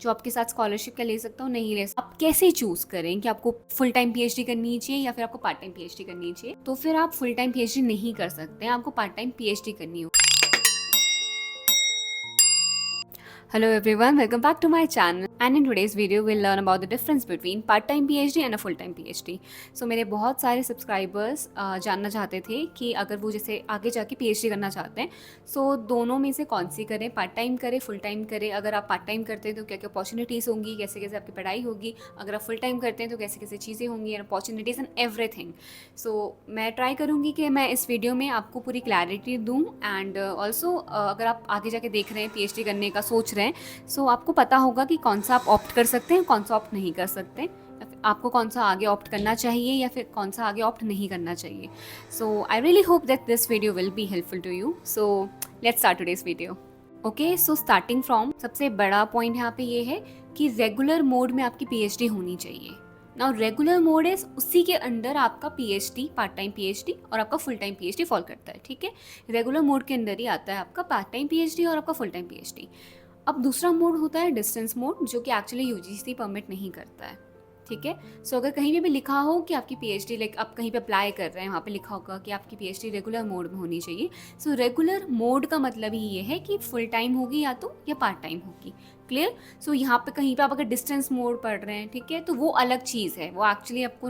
Job के साथ scholarship क्या ले सकता हूँ, नहीं ले सकता। आप कैसे चूज़ करें कि आपको फुल टाइम पीएचडी करनी चाहिए या फिर आपको पार्ट टाइम पीएचडी करनी चाहिए? तो फिर आप फुल टाइम पीएचडी नहीं कर सकते हैं, आपको पार्ट टाइम पीएचडी करनी होगी। Hello everyone, welcome back to my channel and in today's video we'll learn about the difference between part-time PhD and a full-time PhD. So मेरे बहुत सारे सब्सक्राइबर्स जानना चाहते थे कि अगर वो जैसे आगे जाके PhD करना चाहते हैं सो दोनों में से कौन सी करें, पार्ट टाइम करें, फुल टाइम करें। अगर आप पार्ट टाइम करते हैं तो क्या क्या अपॉर्चुनिटीज़ होंगी, कैसे कैसे आपकी पढ़ाई होगी। अगर आप फुल टाइम करते हैं तो कैसे कैसे चीज़ें होंगी एंड अपॉर्चुनिटीज़ एंड एवरीथिंग। सो मैं ट्राई करूँगी कि मैं इस वीडियो में आपको पूरी क्लैरिटी दूँ एंड ऑल्सो अगर आप आगे जाके देख रहे हैं PhD करने का सोच रहे हैं सो आपको पता होगा कि कौन सा आप ऑप्ट कर सकते हैं, कौन सा ऑप्ट नहीं कर सकते, या फिर आपको कौन सा आगे ऑप्ट करना चाहिए या फिर कौन सा आगे ऑप्ट नहीं करना चाहिए। So I really hope that this video will be helpful to you. So let's start today's video. Okay, so starting from सबसे बड़ा पॉइंट यहाँ पे ये है कि रेगुलर मोड में आपकी PhD होनी चाहिए। नाउ रेगुलर मोड इज उसी के अंडर आपका PhD, पार्ट टाइम PhD और आपका फुल टाइम PhD फॉल करता है। ठीक है, रेगुलर मोड के अंदर ही आता है आपका पार्ट टाइम PhD और आपका फुल टाइम PhD। अब दूसरा मोड होता है डिस्टेंस मोड, जो कि एक्चुअली UGC परमिट नहीं करता है। ठीक है, सो अगर कहीं भी लिखा हो कि आपकी PhD लाइक आप कहीं पे अप्लाई कर रहे हैं, वहाँ पे लिखा होगा कि आपकी PhD रेगुलर मोड में होनी चाहिए। सो रेगुलर मोड का मतलब ही ये है कि फुल टाइम होगी या तो या पार्ट टाइम होगी। क्लियर? सो यहाँ पे कहीं पे आप अगर डिस्टेंस मोड पढ़ रहे हैं, ठीक है, तो वो अलग चीज़ है, वो एक्चुअली आपको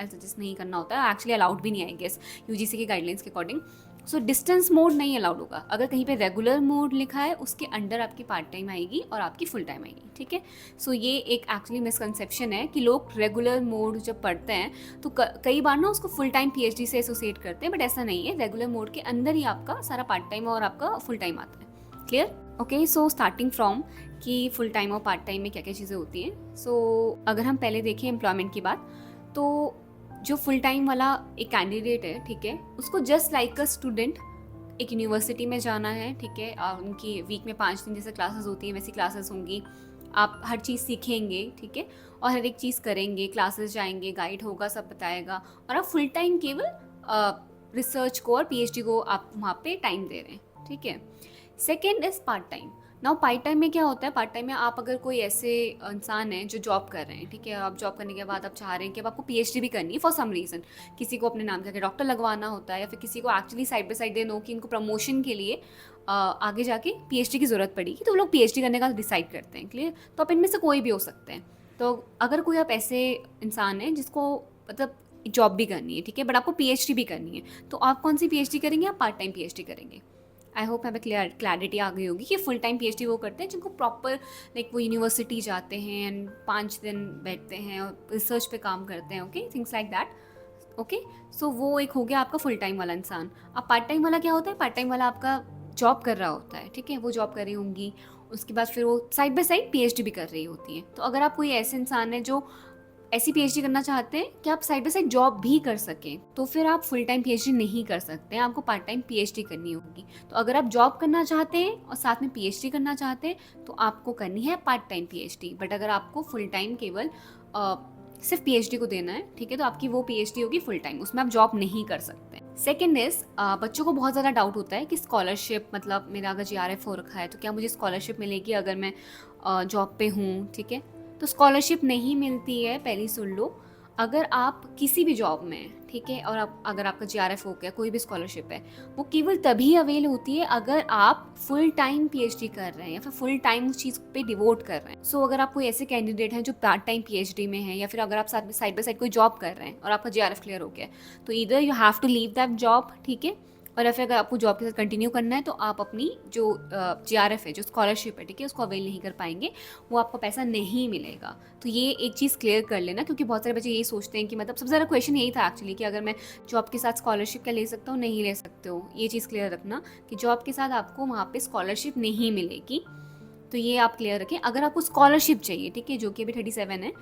सजेस्ट नहीं करना होता है, एक्चुअली अलाउड भी नहीं है आई गेस UGC के गाइडलाइंस के अकॉर्डिंग। सो डिस्टेंस मोड नहीं अलाउड होगा। अगर कहीं पे रेगुलर मोड लिखा है उसके अंडर आपकी पार्ट टाइम आएगी और आपकी फुल टाइम आएगी। ठीक है, सो ये एक एक्चुअली मिसकंसेप्शन है कि लोग रेगुलर मोड जब पढ़ते हैं तो कई बार ना उसको फुल टाइम PhD से एसोसिएट करते हैं, बट ऐसा नहीं है। रेगुलर मोड के अंदर ही आपका सारा पार्ट टाइम और आपका फुल टाइम आता है। Clear? Okay, so starting from कि फुल टाइम और पार्ट टाइम में क्या क्या चीज़ें होती हैं। सो अगर हम पहले देखें एम्प्लॉयमेंट की बात, तो जो फुल टाइम वाला एक कैंडिडेट है, ठीक है, उसको जस्ट लाइक अ स्टूडेंट एक यूनिवर्सिटी में जाना है। ठीक है, उनकी वीक में 5 दिन जैसे क्लासेस होती हैं वैसी क्लासेस होंगी। आप हर चीज़ सीखेंगे, ठीक है, और हर एक चीज़ करेंगे, क्लासेस जाएंगे, गाइड होगा, सब बताएगा, और आप फुल टाइम केवल रिसर्च को और PhD को आप वहाँ पे टाइम दे रहे हैं। ठीक है, second is part time. Now part time में क्या होता है, पार्ट टाइम में आप अगर कोई ऐसे इंसान है जो जॉब कर रहे हैं, ठीक है, आप जॉब करने के बाद आप चाह रहे हैं कि अब आपको PhD भी करनी है फॉर सम रीज़न। किसी को अपने नाम का डॉक्टर लगवाना होता है या फिर किसी को actually side by side they know कि इनको प्रमोशन के लिए आगे जाके PhD की ज़रूरत पड़ेगी, तो वो लोग PhD करने का डिसाइड करते हैं। क्लियर? तो आप इनमें से कोई भी हो सकते हैं। तो अगर कोई आप ऐसे इंसान हैं जिसको मतलब जॉब भी करनी है, ठीक है, बट आपको PhD भी करनी है, तो आप कौन सी PhD करेंगे? आप पार्ट टाइम PhD करेंगे। आई होप हमें क्लैरिटी आ गई होगी कि फुल टाइम PhD वो करते हैं जिनको प्रॉपर लाइक वो यूनिवर्सिटी जाते हैं एंड 5 दिन बैठते हैं और रिसर्च पे काम करते हैं। Okay, things like that. Okay, so वो एक हो गया आपका फुल टाइम वाला इंसान। अब पार्ट टाइम वाला क्या होता है? पार्ट टाइम वाला आपका जॉब कर रहा होता है, ठीक है, वो जॉब कर रही होंगी, उसके बाद फिर वो साइड बाय साइड PhD भी कर रही होती है। तो अगर आप कोई ऐसे इंसान है जो ऐसी PhD करना चाहते हैं कि आप साइड बाय साइड जॉब भी कर सकें, तो फिर आप फुल टाइम PhD नहीं कर सकते हैं, आपको पार्ट टाइम PhD करनी होगी। तो अगर आप जॉब करना चाहते हैं और साथ में PhD करना चाहते हैं तो आपको करनी है पार्ट टाइम PhD। बट अगर आपको फुल टाइम केवल सिर्फ PhD को देना है, ठीक है, तो आपकी वो PhD होगी फुल टाइम, उसमें आप जॉब नहीं कर सकते। सेकेंड इज बच्चों को बहुत ज़्यादा डाउट होता है कि स्कॉलरशिप, मतलब मेरा अगर GRF हो रखा है तो क्या मुझे स्कॉलरशिप मिलेगी अगर मैं जॉब पे हूँ? ठीक है, तो स्कॉलरशिप नहीं मिलती है, पहली सुन लो। अगर आप किसी भी जॉब में हैं, ठीक है, और आप अगर आपका GRF हो गया, कोई भी स्कॉलरशिप है, वो केवल तभी अवेल होती है अगर आप फुल टाइम PhD कर रहे हैं या फिर फुल टाइम उस चीज़ पे डिवोट कर रहे हैं। सो अगर आप कोई ऐसे कैंडिडेट हैं जो पार्ट टाइम PhD में है या फिर अगर आप साथ में साइड बाय साइड कोई जॉब कर रहे हैं और आपका GRF क्लियर हो गया, तो इधर you have to leave that job, ठीक है, और फिर अगर आपको जॉब के साथ कंटिन्यू करना है तो आप अपनी जो GRF है, जो स्कॉलरशिप है, ठीक है, उसको अवेल नहीं कर पाएंगे, वो आपको पैसा नहीं मिलेगा। तो ये एक चीज़ क्लियर कर लेना, क्योंकि बहुत सारे बच्चे यही सोचते हैं कि मतलब सबसे ज़्यादा क्वेश्चन यही था एक्चुअली कि अगर मैं जॉब के साथ स्कॉलरशिप क्या ले सकता हूँ, नहीं ले सकते हो। ये चीज़ क्लियर रखना कि जॉब के साथ आपको वहाँ पे स्कॉलरशिप नहीं मिलेगी, तो ये आप क्लियर रखें। अगर आपको स्कॉलरशिप चाहिए, ठीक है, जो कि अभी 37 है,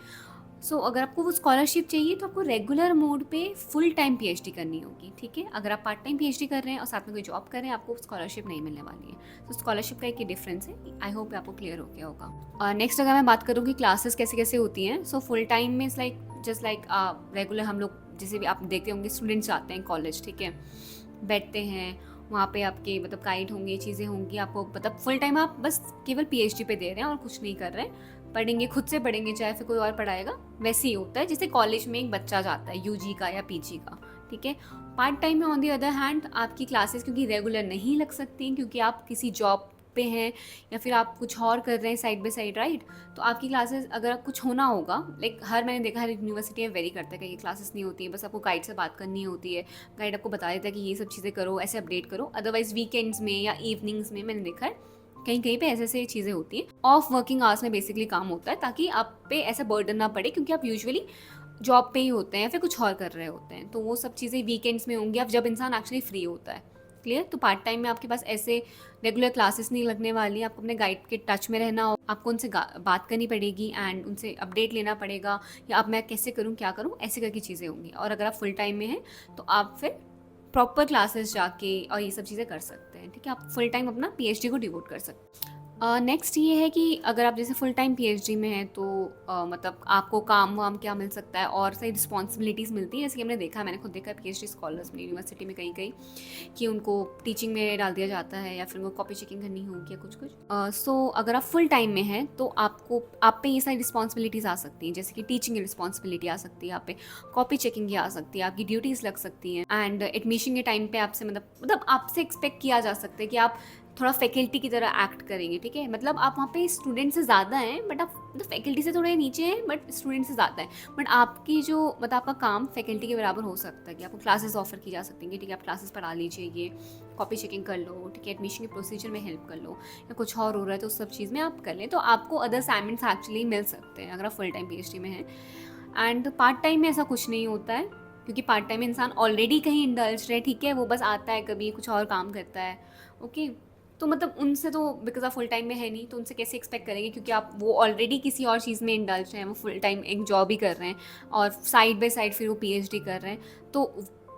सो अगर आपको वो स्कॉलरशिप चाहिए तो आपको रेगुलर मोड पे फुल टाइम PhD करनी होगी। ठीक है, अगर आप पार्ट टाइम PhD कर रहे हैं और साथ में कोई जॉब कर रहे हैं, आपको स्कॉलरशिप नहीं मिलने वाली है। तो स्कॉलरशिप का एक ही डिफरेंस है। आई होप आपको क्लियर हो गया होगा। और नेक्स्ट अगर मैं बात करूँ कि क्लासेस कैसे कैसे होती हैं, सो फुल टाइम में is like just like regular हम लोग जैसे भी आप देखते होंगे स्टूडेंट्स आते हैं कॉलेज, ठीक है, बैठते हैं वहाँ पे, आपके मतलब गाइड होंगे, चीज़ें होंगी, आपको मतलब फुल टाइम आप बस केवल PhD पे दे रहे हैं और कुछ नहीं कर रहे हैं। पढ़ेंगे, खुद से पढ़ेंगे, चाहे फिर कोई और पढ़ाएगा, वैसे ही होता है जैसे कॉलेज में एक बच्चा जाता है यूजी का या पीजी का, ठीक है। पार्ट टाइम में ऑन दी अदर हैंड आपकी क्लासेस क्योंकि रेगुलर नहीं लग सकती, क्योंकि आप किसी जॉब पे हैं या फिर आप कुछ और कर रहे हैं साइड बाय साइड, राइट। तो आपकी क्लासेस अगर कुछ होना होगा, लाइक मैंने देखा हर यूनिवर्सिटी में वेरी करता है कि ये क्लासेस नहीं होती है, बस आपको गाइड से बात करनी होती है, गाइड आपको बता देता है कि ये सब चीज़ें करो, ऐसे अपडेट करो। अदरवाइज वीकेंड्स में या इवनिंग्स में मैंने देखा है कहीं कहीं पे ऐसे ऐसे चीज़ें होती हैं। ऑफ वर्किंग आवर्स में बेसिकली काम होता है ताकि आप पे ऐसा बर्डन ना पड़े, क्योंकि आप यूजुअली जॉब पे ही होते हैं या फिर कुछ और कर रहे होते हैं, तो वो सब चीज़ें वीकेंड्स में होंगी, अब जब इंसान एक्चुअली फ्री होता है। क्लियर। तो पार्ट टाइम में आपके पास ऐसे रेगुलर क्लासेस नहीं लगने वाली, आपको अपने गाइड के टच में रहना हो, आपको उनसे बात करनी पड़ेगी एंड उनसे अपडेट लेना पड़ेगा, या अब मैं कैसे करूँ क्या करूँ, ऐसे करके चीज़ें होंगी। और अगर आप फुल टाइम में हैं तो आप फिर प्रॉपर क्लासेस जाके और ये सब चीज़ें कर सकते हैं, ठीक है। आप फुल टाइम अपना पीएचडी को डिवोट कर सकते हैं। नेक्स्ट ये है कि अगर आप जैसे फुल टाइम पीएचडी में हैं तो मतलब आपको काम वाम क्या मिल सकता है, और सही रिस्पॉन्सिबिलिटीज़ मिलती हैं, जैसे कि हमने देखा, मैंने खुद देखा है पीएचडी स्कॉलर्स में यूनिवर्सिटी में कहीं कहीं कि उनको टीचिंग में डाल दिया जाता है या फिर उनको कॉपी चेकिंग करनी होगी या कुछ कुछ। सो अगर आप फुल टाइम में हैं तो आप पे ये सारी रिस्पॉन्सिबिलिटीज़ आ सकती हैं, जैसे कि टीचिंग की रिस्पॉन्सिबिलिटी आ सकती है, आप पे कॉपी चेकिंग की आ सकती है, आपकी ड्यूटीज़ लग सकती हैं, एंड एडमिशन के टाइम पे आपसे मतलब आपसे एक्सपेक्ट किया जा सकता है कि आप थोड़ा फैकल्टी की तरह एक्ट करेंगे, ठीक है। मतलब आप वहाँ पे स्टूडेंट से ज़्यादा हैं, बट आप मतलब फैकल्टी से थोड़े नीचे हैं, बट स्टूडेंट से ज़्यादा है। बट आपकी जो मतलब आपका काम फैकल्टी के बराबर हो सकता है कि आपको क्लासेस ऑफर की जा सकती हैं कि ठीक है आप क्लासेस पढ़ा लीजिए, ये कॉपी चेकिंग कर लो, ठीक है, एडमिशन के प्रोसीजर में हेल्प कर लो, या कुछ और हो रहा है तो उस सब चीज़ में आप कर लें, तो आपको अदर असाइनमेंट्स एक्चुअली मिल सकते हैं अगर आप फुल टाइम पीएचडी में हैं। एंड पार्ट टाइम में ऐसा कुछ नहीं होता है, क्योंकि पार्ट टाइम में इंसान ऑलरेडी कहीं इंडल्ज है, ठीक है, वो बस आता है कभी कुछ और काम करता है, ओके। तो मतलब उनसे तो बिकॉज आप फुल टाइम में है नहीं, तो उनसे कैसे एक्सपेक्ट करेंगे, क्योंकि आप वो ऑलरेडी किसी और चीज़ में इंडल्ज हैं, वो फुल टाइम एक जॉब ही कर रहे हैं और साइड बाय साइड फिर वो पीएचडी कर रहे हैं। तो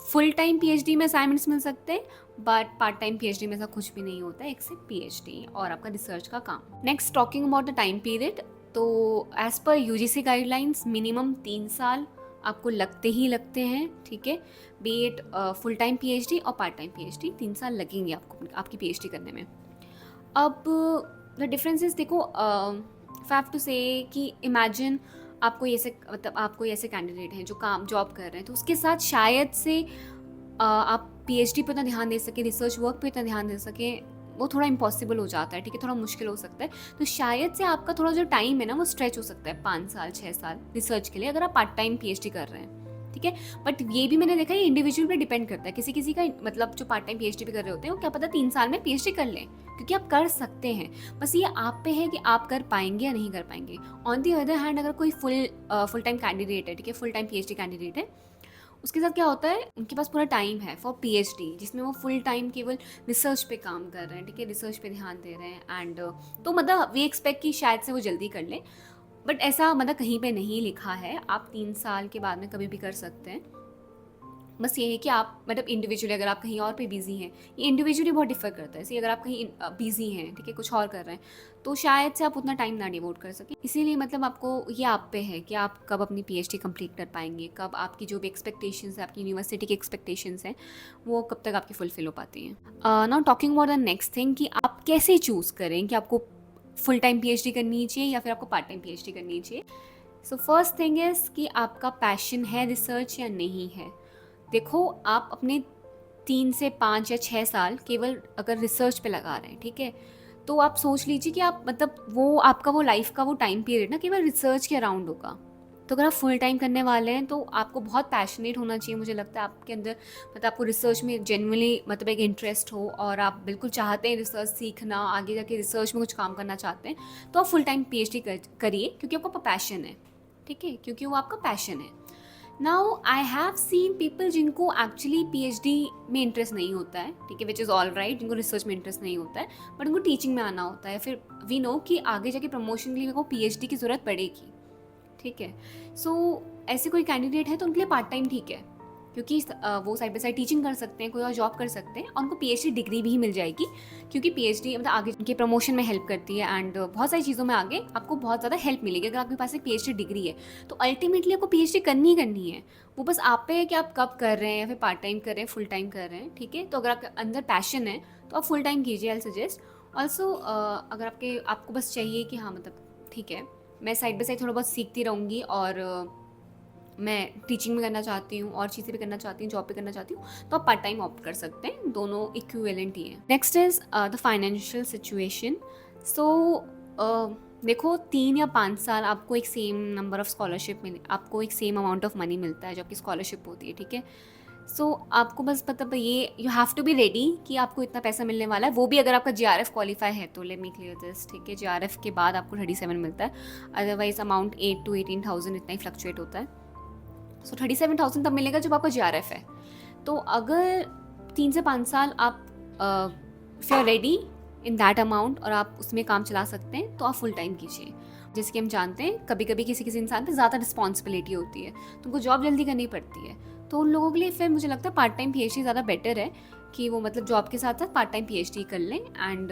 फुल टाइम पीएचडी में असाइनमेंट्स मिल सकते हैं, बट पार्ट टाइम पीएचडी में ऐसा कुछ भी नहीं होता है एक्सेप्ट पीएचडी और आपका रिसर्च का काम। Next, talking about the time period, तो as per UGC guidelines minimum 3 साल आपको लगते ही लगते हैं, ठीक है। Be it full time PhD और पार्ट टाइम पीएचडी, 3 साल लगेंगे आपको आपकी पीएचडी करने में। अब द डिफरेंसेस देखो, हैव टू से कि इमेजिन आपको ऐसे मतलब आपको ऐसे कैंडिडेट हैं जो काम जॉब कर रहे हैं, तो उसके साथ शायद से आप पीएचडी पे इतना ध्यान दे सके, रिसर्च वर्क पे इतना ध्यान दे सके, वो थोड़ा इम्पॉसिबल हो जाता है, ठीक है, थोड़ा मुश्किल हो सकता है। तो शायद से आपका थोड़ा जो टाइम है ना वो स्ट्रेच हो सकता है 5 साल 6 साल रिसर्च के लिए, अगर आप पार्ट टाइम पीएचडी कर रहे हैं, ठीक है। बट ये भी मैंने देखा है इंडिविजुअल पे डिपेंड करता है, किसी किसी का मतलब जो पार्ट टाइम पीएचडी पे कर रहे होते हैं वो क्या पता 3 साल में पीएचडी कर लें, क्योंकि आप कर सकते हैं, बस ये आप पे है कि आप कर पाएंगे या नहीं कर पाएंगे। ऑन दी अदर हैंड अगर कोई फुल टाइम कैंडिडेट है, ठीक है, फुल टाइम पीएचडी कैंडिडेट है, उसके साथ क्या होता है, उनके पास पूरा टाइम है फॉर पीएचडी, जिसमें वो फुल टाइम केवल रिसर्च पे काम कर रहे हैं, ठीक है, रिसर्च पे ध्यान दे रहे हैं, एंड तो मतलब वी एक्सपेक्ट कि शायद से वो जल्दी कर लें, बट ऐसा मतलब कहीं पे नहीं लिखा है, आप 3 साल के बाद में कभी भी कर सकते हैं। बस ये है कि आप मतलब इंडिविजुअली अगर आप कहीं और पे बिजी हैं, ये इंडिविजुअली बहुत डिफर करता है, इसी अगर आप कहीं बिजी हैं, ठीक है, कुछ और कर रहे हैं, तो शायद से आप उतना टाइम ना डिवोट कर सकें। इसीलिए मतलब आपको ये आप पे है कि आप कब अपनी पीएचडी कंप्लीट कर पाएंगे, कब आपकी जो भी एक्सपेक्टेशंस है, आपकी यूनिवर्सिटी की एक्सपेक्टेशंस हैं, वो कब तक आपकी फुलफिल हो पाती हैं। Now talking about the next thing कि आप कैसे चूज़ करें कि आपको फुल टाइम पीएचडी करनी चाहिए या फिर आपको पार्ट टाइम पीएचडी करनी चाहिए। सो फर्स्ट थिंग इज़ कि आपका पैशन है रिसर्च या नहीं है। देखो, आप अपने 3 से 5 या 6 साल केवल अगर रिसर्च पे लगा रहे हैं, ठीक है, तो आप सोच लीजिए कि आप मतलब वो आपका वो लाइफ का वो टाइम पीरियड ना केवल रिसर्च के अराउंड होगा। तो अगर आप फुल टाइम करने वाले हैं तो आपको बहुत पैशनेट होना चाहिए, मुझे लगता है आपके अंदर मतलब आपको रिसर्च में जेन्युइनली मतलब एक इंटरेस्ट हो और आप बिल्कुल चाहते हैं रिसर्च सीखना, आगे जाके रिसर्च में कुछ काम करना चाहते हैं, तो आप फुल टाइम पीएचडी करिए, क्योंकि आपका पैशन है, ठीक है, क्योंकि वो आपका पैशन है। Now I have seen people जिनको एक्चुअली पीएचडी में इंटरेस्ट नहीं होता है, ठीक है, विच इज़ ऑल राइट, जिनको रिसर्च में इंटरेस्ट नहीं होता है, बट उनको टीचिंग में आना होता है, फिर वी नो कि आगे जाके प्रमोशन के लिए मेरे को पीएचडी की ज़रूरत पड़ेगी, ठीक है। सो ऐसे कोई कैंडिडेट है तो उनके लिए पार्ट टाइम ठीक है, क्योंकि वो साइड बाय साइड टीचिंग कर सकते हैं, कोई और जॉब कर सकते हैं, और उनको पीएचडी डिग्री भी मिल जाएगी, क्योंकि पीएचडी मतलब आगे उनके प्रमोशन में हेल्प करती है, एंड बहुत सारी चीज़ों में आगे आपको बहुत ज़्यादा हेल्प मिलेगी अगर आपके पास एक पीएचडी डिग्री है। तो अल्टीमेटली आपको पीएचडी करनी ही करनी है, वो बस आप पे है कि आप कब कर रहे हैं, या फिर पार्ट टाइम कर रहे हैं, फुल टाइम कर रहे हैं, ठीक है। तो अगर आपके अंदर पैशन है तो आप फुल टाइम कीजिए, आई सजेस्ट। ऑल्सो अगर आपको बस चाहिए कि हाँ मतलब ठीक है मैं साइड बाय साइड थोड़ा बहुत सीखती रहूँगी और मैं टीचिंग भी करना चाहती हूँ और चीज़ें भी करना चाहती हूँ, जॉब भी करना चाहती हूँ, तो आप पार्ट टाइम ऑप्ट कर सकते हैं, दोनों इक्विवेलेंट ही हैं। Next is the financial situation. So देखो 3 या 5 साल आपको एक सेम नंबर ऑफ स्कॉलरशिप मिले, आपको एक सेम अमाउंट ऑफ मनी मिलता है जो आपकी स्कॉलरशिप होती है, ठीक है। सो आपको बस मतलब ये you have to be ready कि आपको इतना पैसा मिलने वाला है, वो भी अगर आपका JRF क्वालिफाई है तो। लेट मी क्लियर दिस, ठीक है। JRF के बाद आपको 37 मिलता है, अदरवाइज अमाउंट 8 to 18,000 इतना ही फ्लक्चुएट होता है। सो 37,000 तब मिलेगा जब आपका JRF है। तो अगर 3 से 5 साल आप if you are ready in that amount और आप उसमें काम चला सकते हैं तो आप फुल टाइम कीजिए। जैसे कि हम जानते हैं कभी कभी किसी किसी इंसान पे ज़्यादा रिस्पॉन्सिबिलिटी होती है तो उनको जॉब जल्दी करनी पड़ती है, तो उन लोगों के लिए फिर मुझे लगता है पार्ट टाइम PhD ज़्यादा बेटर है कि वो मतलब जॉब के साथ साथ पार्ट टाइम PhD कर लें एंड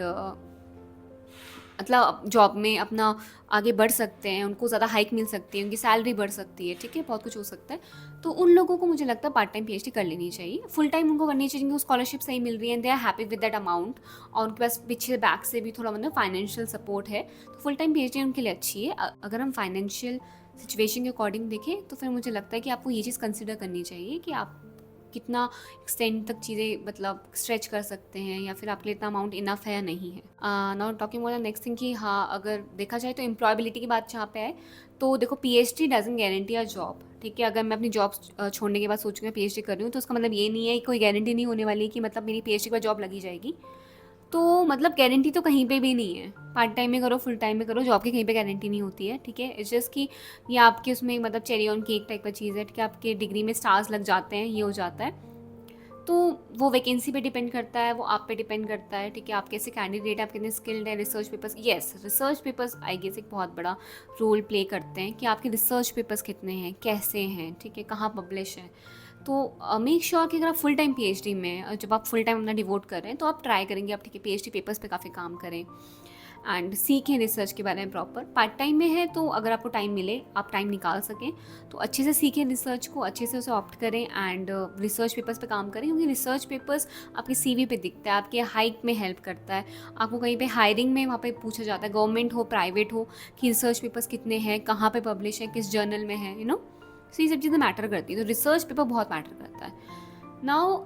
मतलब जॉब में अपना आगे बढ़ सकते हैं, उनको ज़्यादा हाइक मिल सकती है, उनकी सैलरी बढ़ सकती है, ठीक है, बहुत कुछ हो सकता है। तो उन लोगों को मुझे लगता है पार्ट टाइम PhD कर लेनी चाहिए, फुल टाइम उनको करनी चाहिए क्योंकि स्कॉलरशिप सही मिल रही है and they are happy with that amount और उनके पास पीछे बैक से भी थोड़ा मतलब फाइनेंशियल सपोर्ट है, तो फुल टाइम PhD उनके लिए अच्छी है। अगर हम फाइनेंशियल सिचुएशन के अकॉर्डिंग देखें तो फिर मुझे लगता है कि आपको ये चीज़ कंसिडर करनी चाहिए कि आप कितना एक्सटेंड तक चीज़ें मतलब स्ट्रेच कर सकते हैं या फिर आपके लिए इतना अमाउंट इनफ है या नहीं है। Now talking about the next thing कि हाँ, अगर देखा जाए तो एम्प्लॉयबिलिटी की बात जहाँ पे है तो देखो PhD doesn't guarantee a job, ठीक है। अगर मैं अपनी जॉब छोड़ने के बाद सोचूँ मैं PhD कर रही हूँ तो उसका मतलब ये नहीं है, कोई गारंटी नहीं होने वाली कि मतलब मेरी PhD के बाद जॉब लगी जाएगी। तो मतलब गारंटी तो कहीं पे भी नहीं है, पार्ट टाइम में करो फुल टाइम में करो, जॉब की कहीं पे गारंटी नहीं होती है, ठीक है। इट्स जस्ट कि ये आपके उसमें मतलब चेरी ऑन केक टाइप का चीज़ है, ठीक है। आपके डिग्री में स्टार्स लग जाते हैं, ये हो जाता है, तो वो वैकेंसी पे डिपेंड करता है, वो आप पे डिपेंड करता है, ठीक है। आप कैसे कैंडिडेट, आप कितने स्किल्ड हैं। Research papers, yes research papers I guess एक बहुत बड़ा रोल प्ले करते हैं कि आपके रिसर्च पेपर्स कितने हैं, कैसे हैं, ठीक है, कहाँ पब्लिश हैं। तो मेक श्योर कि अगर आप फुल टाइम PhD में जब आप फुल टाइम अपना डिवोट कर रहे हैं तो आप ट्राई करेंगे आप, ठीक है, PhD पेपर्स पे काफ़ी काम करें एंड सीखें रिसर्च के बारे में प्रॉपर। पार्ट टाइम में है तो अगर आपको टाइम मिले, आप टाइम निकाल सकें तो अच्छे से सीखें रिसर्च को, अच्छे से उसे ऑप्ट करें एंड रिसर्च पेपर्स पे काम करें, क्योंकि रिसर्च पेपर्स आपके CV पे दिखता है, आपके हाइक में हेल्प करता है। आपको कहीं पे हायरिंग में वहाँ पे पूछा जाता है, गवर्नमेंट हो प्राइवेट हो, कि रिसर्च पेपर्स कितने हैं, कहाँ पे पब्लिश है, किस जर्नल में है, सो ये सब चीज़ें मैटर करती है। तो रिसर्च पेपर बहुत मैटर करता है। नाउ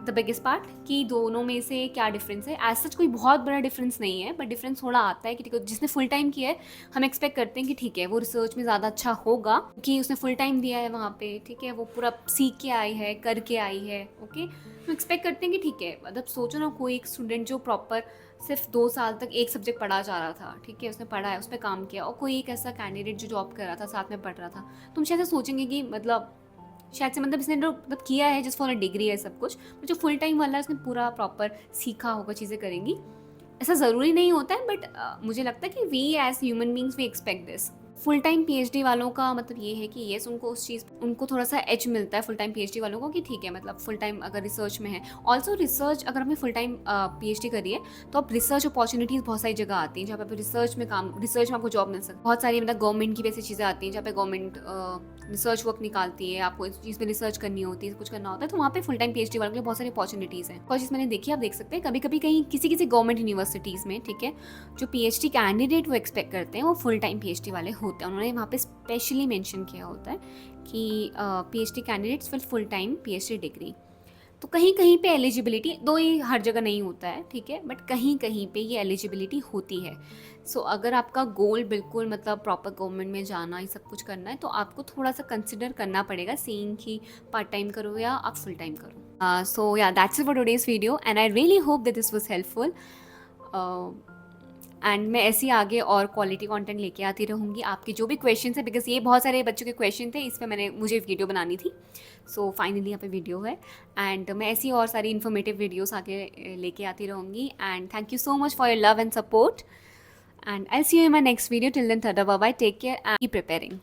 द बिगेस्ट पार्ट कि दोनों में से क्या डिफरेंस है। एज सच कोई बहुत बड़ा डिफरेंस नहीं है, बट डिफरेंस थोड़ा आता है कि ठीक है, जिसने फुल टाइम किया है हम एक्सपेक्ट करते हैं कि ठीक है वो रिसर्च में ज़्यादा अच्छा होगा कि उसने फुल टाइम दिया है वहाँ पे, ठीक है, वो पूरा सीख के आई है, करके आई है, ओके। तो एक्सपेक्ट करते हैं कि ठीक है, मतलब सोचो ना कोई एक स्टूडेंट जो प्रॉपर सिर्फ 2 साल तक एक सब्जेक्ट पढ़ा जा रहा था, ठीक है, उसने पढ़ा है, उस पर काम किया, और कोई एक ऐसा कैंडिडेट जो जॉब कर रहा था, साथ में पढ़ रहा था, तुम शायद सोचेंगे कि मतलब शायद से मतलब इसने मतलब किया है जस्ट फॉर अ डिग्री है सब कुछ, बट जो फुल टाइम वाला है उसने पूरा प्रॉपर सीखा होगा, चीज़ें करेंगी। ऐसा ज़रूरी नहीं होता है, बट मुझे लगता है कि we as human beings we expect this. Full time PhD वालों का मतलब ये है कि येस उनको उस चीज़, उनको थोड़ा सा एज मिलता है फुल टाइम PhD वालों को कि ठीक है, मतलब फुल टाइम अगर रिसर्च में है। ऑल्सो रिसर्च अगर हमें फुल टाइम PhD करिए तो आप रिसर्च अपॉर्चुनिटीज़ बहुत सारी जगह आती हैं जहाँ पे आप रिसर्च में आपको जॉब मिल सकती है। बहुत सारी मतलब गवर्नमेंट की वैसी चीज़ें आती हैं जहाँ पे गवर्नमेंट रिसर्च वर्क निकालती है, आपको इस चीज़ पे रिसर्च करनी होती है, कुछ करना होता है, तो वहाँ पे फुल टाइम PhD वालों के लिए बहुत सारी अपॉर्चुनिटीज़ हैं। और चीज़ मैंने देखी, आप देख सकते हैं कभी कभी कहीं किसी किसी गवर्नमेंट यूनिवर्सिटीज़ में, ठीक है, जो PhD कैंडिडेट वो एक्सपेक्ट करते हैं वो फुल टाइम PhD वाले होते हैं। उन्होंने वहाँ पे स्पेशली मेंशन किया होता है कि PhD candidates will full time PhD degree. तो कहीं कहीं पे एलिजिबिलिटी, दो ही हर जगह नहीं होता है, ठीक है, बट कहीं कहीं पे ये एलिजिबिलिटी होती है। सो अगर आपका गोल बिल्कुल मतलब प्रॉपर गवर्नमेंट में जाना, ये सब कुछ करना है, तो आपको थोड़ा सा कंसिडर करना पड़ेगा सीइंग कि पार्ट टाइम करो या आप फुल टाइम करो। सो या that's it for today's video and I really hope that this was helpful and मैं ऐसी आगे और क्वालिटी कंटेंट लेके आती रहूँगी। आपके जो भी क्वेश्चन है, बिकॉज ये बहुत सारे बच्चों के क्वेश्चन थे, इस पर मुझे वीडियो बनानी थी, सो फाइनली यहाँ पे वीडियो है एंड मैं ऐसी और सारी इन्फॉर्मेटिव वीडियोस आगे लेके आती रहूँगी। And thank you so much for your love and support and I see you in my next video. Till then tata bye bye, take care and keep preparing.